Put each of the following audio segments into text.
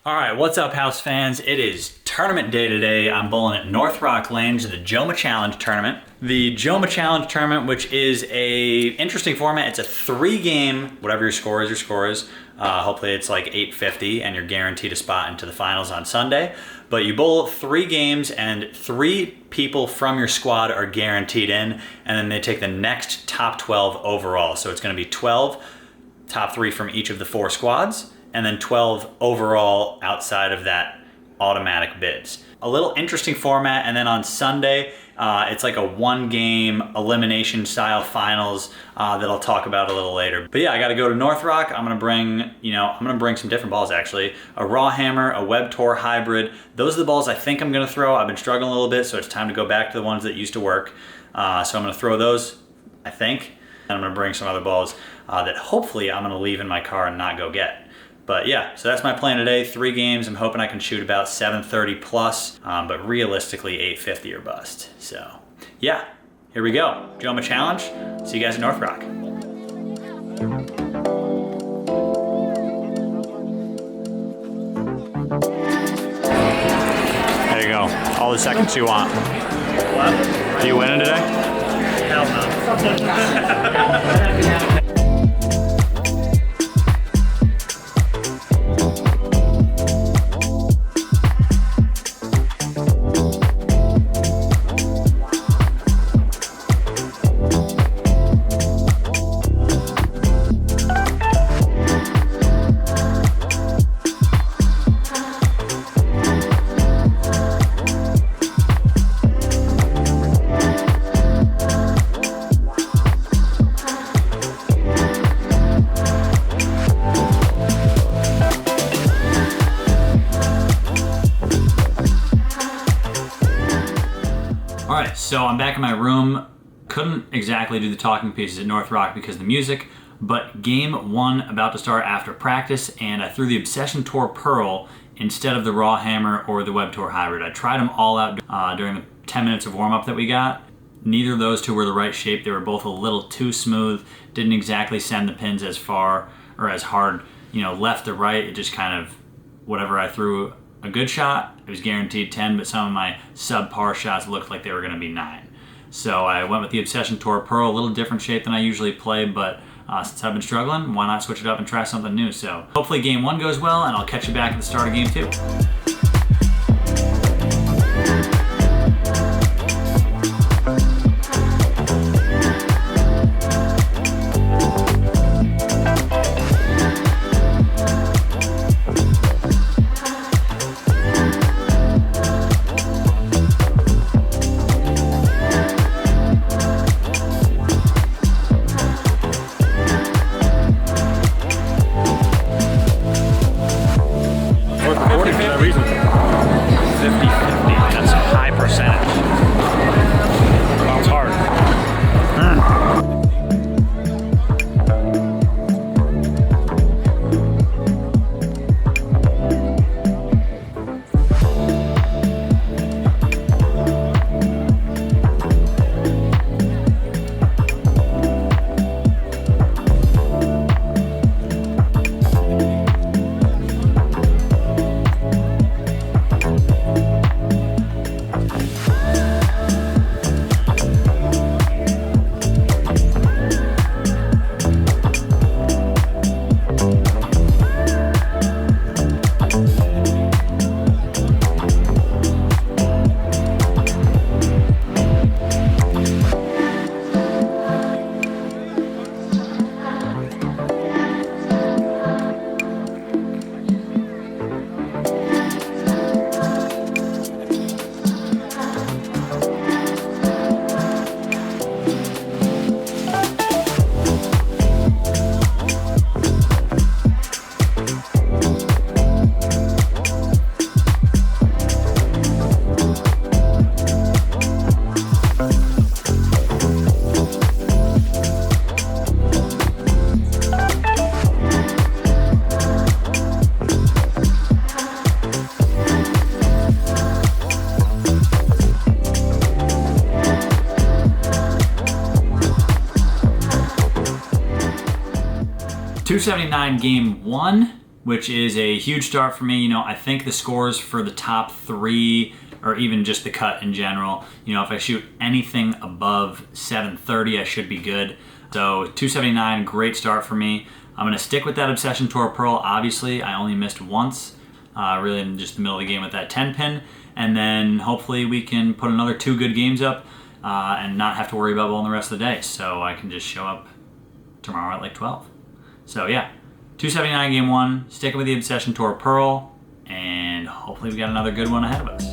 All right, what's up, house fans? It is tournament day today. I'm bowling at North Rock Lanes, the Joma Challenge tournament. The Joma Challenge tournament, which is a interesting format. It's a 3-game, whatever your score is, hopefully it's like 850 and you're guaranteed a spot into the finals on Sunday. But you bowl 3 games and 3 people from your squad are guaranteed in, and then they take the next top 12 overall. So it's gonna be 12 top 3 from each of the 4 squads, and then 12 overall outside of that automatic bids. A little interesting format, and then on Sunday, it's like a 1-game elimination style finals that I'll talk about a little later. But yeah, I gotta go to North Rock. I'm gonna bring some different balls actually. A raw hammer, a Web Tour hybrid. Those are the balls I think I'm gonna throw. I've been struggling a little bit, so it's time to go back to the ones that used to work. So I'm gonna throw those, I think, and I'm gonna bring some other balls that hopefully I'm gonna leave in my car and not go get. But yeah, so that's my plan today. 3 games. I'm hoping I can shoot about 730 plus, but realistically 850 or bust. So yeah, here we go. Joma Challenge. See you guys at North Rock. There you go. All the seconds you want. What? Are you winning today? Hell no. Alright, so I'm back in my room. Couldn't exactly do the talking pieces at North Rock because of the music, but game 1 about to start after practice, and I threw the Obsession Tour Pearl instead of the Raw Hammer or the Web Tour Hybrid. I tried them all out during the 10 minutes of warm-up that we got. Neither of those two were the right shape. They were both a little too smooth, didn't exactly send the pins as far or as hard, left to right. It just kind of, whatever I threw a good shot, it was guaranteed 10, but some of my subpar shots looked like they were gonna be 9. So I went with the Obsession Tour Pearl, a little different shape than I usually play, but since I've been struggling, why not switch it up and try something new? So hopefully game 1 goes well, and I'll catch you back at the start of game 2. 50-50, that's a high percentage. Well, it's hard. .279 game 1, which is a huge start for me. I think the scores for the top 3, or even just the cut in general, if I shoot anything above 730, I should be good. So 279, great start for me. I'm gonna stick with that Obsession Tour Pearl. Obviously, I only missed once, really in just the middle of the game with that 10 pin. And then hopefully we can put another 2 good games up and not have to worry about bowling the rest of the day. So I can just show up tomorrow at like 12. So yeah, 279 game 1, sticking with the Obsession Tour Pearl, and hopefully we got another good one ahead of us.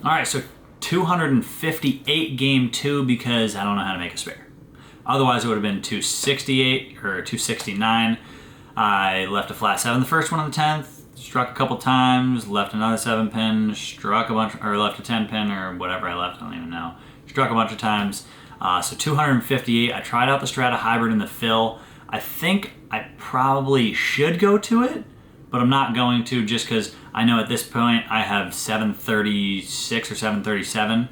Alright, so 258 game 2 because I don't know how to make a spare. Otherwise it would have been 268 or 269. I left a flat 7 the first one on the 10th, struck a couple times, left another 7 pin, struck a bunch, or left a 10 pin or whatever I left, I don't even know. Struck a bunch of times. So 258. I tried out the Strata Hybrid in the fill. I think I probably should go to it, but I'm not going to just because I know at this point I have 736 or 737,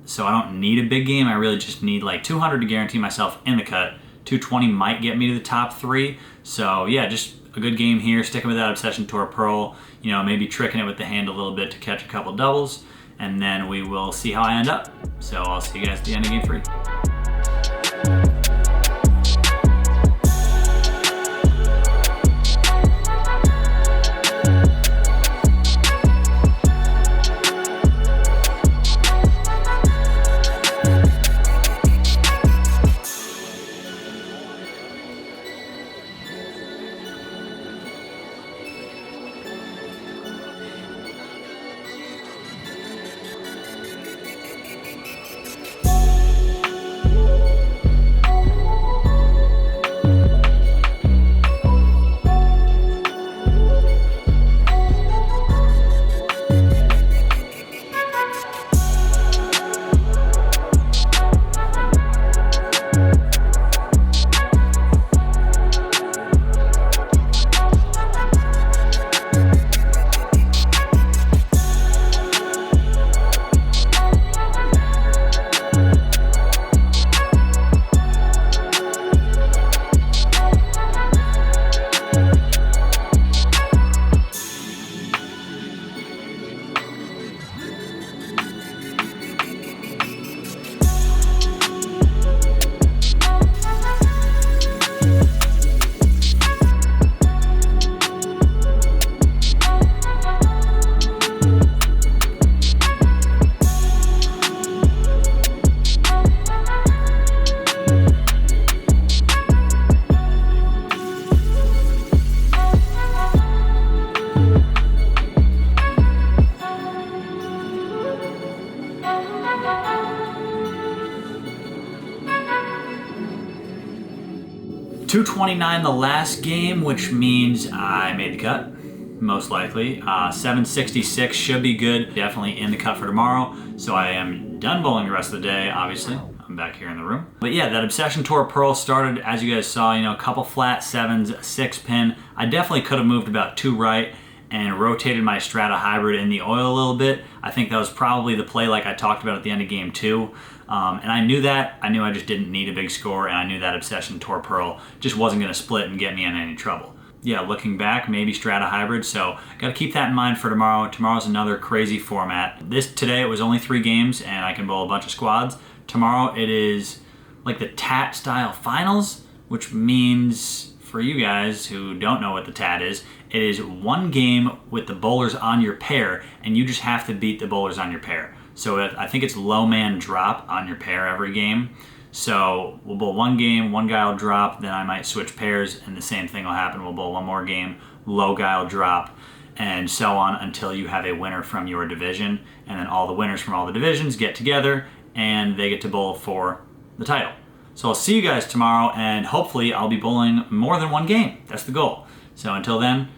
so I don't need a big game. I really just need like 200 to guarantee myself in the cut. 220 might get me to the top 3, so yeah, just a good game here, sticking with that Obsession Tour Pearl, maybe tricking it with the hand a little bit to catch a couple doubles, and then we will see how I end up. So I'll see you guys at the end of game 3. 229 the last game, which means I made the cut, most likely. 766 should be good, definitely in the cut for tomorrow. So I am done bowling the rest of the day, obviously. I'm back here in the room. But yeah, that Obsession Tour Pearl started, as you guys saw, you know, a couple flat sevens, a 6 pin. I definitely could have moved about 2 right and rotated my Strata Hybrid in the oil a little bit. I think that was probably the play like I talked about at the end of game 2. And I knew that. I knew I just didn't need a big score, and I knew that Obsession Tour Pearl just wasn't going to split and get me in any trouble. Yeah, looking back, maybe Strata Hybrid, so got to keep that in mind for tomorrow. Tomorrow's another crazy format. Today it was only 3 games, and I can bowl a bunch of squads. Tomorrow it is like the TAT style finals, which means for you guys who don't know what the TAT is, it is 1 game with the bowlers on your pair, and you just have to beat the bowlers on your pair. So I think it's low man drop on your pair every game. So we'll bowl 1 game, 1 guy will drop, then I might switch pairs, and the same thing will happen. We'll bowl 1 more game, low guy will drop, and so on until you have a winner from your division. And then all the winners from all the divisions get together, and they get to bowl for the title. So I'll see you guys tomorrow, and hopefully I'll be bowling more than 1 game. That's the goal. So until then,